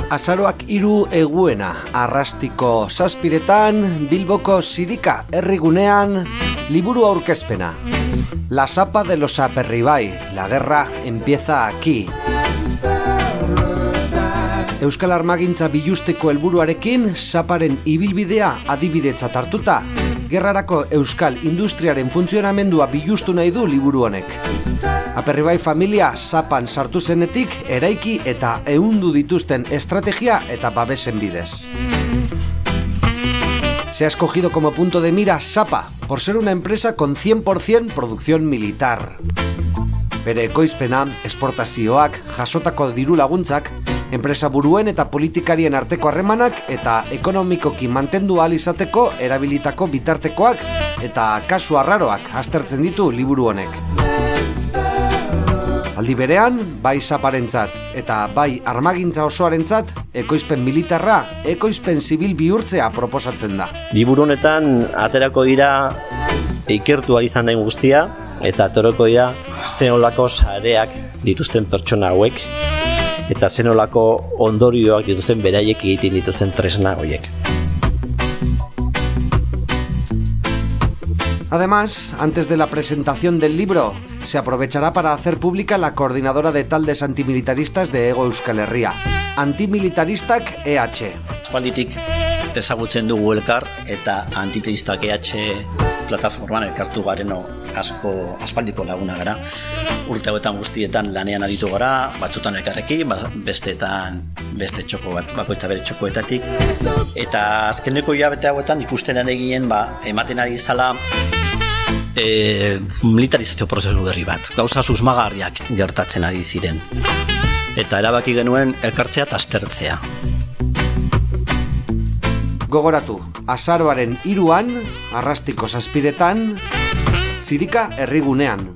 Azaroak 3 eguena, Arrastiko 7 Bilboko Zirika herrigunean, liburu aurkezpena. La Sapa de los Aperribai, la guerra empieza aquí. Euskal Armagintza bilusteko helburuarekin, saparen ibilbidea adibidetzat hartuta, gerrarako euskal industriaren funtzionamendua bilustu nahi du liburu honek. Aperribai familia sapan sartu zenetik eraiki eta ehundu dituzten estrategia eta babesen bidez. Se ha escogido como punto de mira Sapa, por ser una empresa con 100% producción militar. Bere ekoizpena, esportazioak, jasotako diru laguntzak, enpresa buruen eta politikarien arteko harremanak eta ekonomikoki mantendu ahal izateko erabilitako bitartekoak eta kasu arraroak aztertzen ditu liburu honek. Aldi berean, bai saparentzat eta bai armagintza osoarentzat, ekoizpen militarra, ekoizpen zibil bihurtzea proposatzen da. Liburu honetan aterako dira ikertu ari izan den guztia eta aterako dira zenolako sareak dituzten pertsona hauek eta zenolako ondorioak dituzten beraiek egiten dituzten tresna horiek. Además, antes de la presentación del libro, se aprovechará para hacer pública la coordinadora de taldes antimilitaristas de Hego Euskal Herria, Antimilitaristak EH. Aspalditik ezagutzen dugu elkar eta Antimilitaristak EH plataforman elkartu gareno asko aspaldiko laguna gara. Urte hauetan guztietan lanean aritu gara, batzutan elkarrekin, besteetan beste txoko bat, bakoitza bere txokoetatik. Eta azkeneko hilabete hauetan ikusten ari ginen, ematen ari izala militarizazio prozesu berri bat, gauza susmagarriak gertatzen ari ziren. Eta erabaki genuen elkartzea eta aztertzea. Gogoratu, azaroaren 3an, Arrastiko 7, Zirika herrigunean.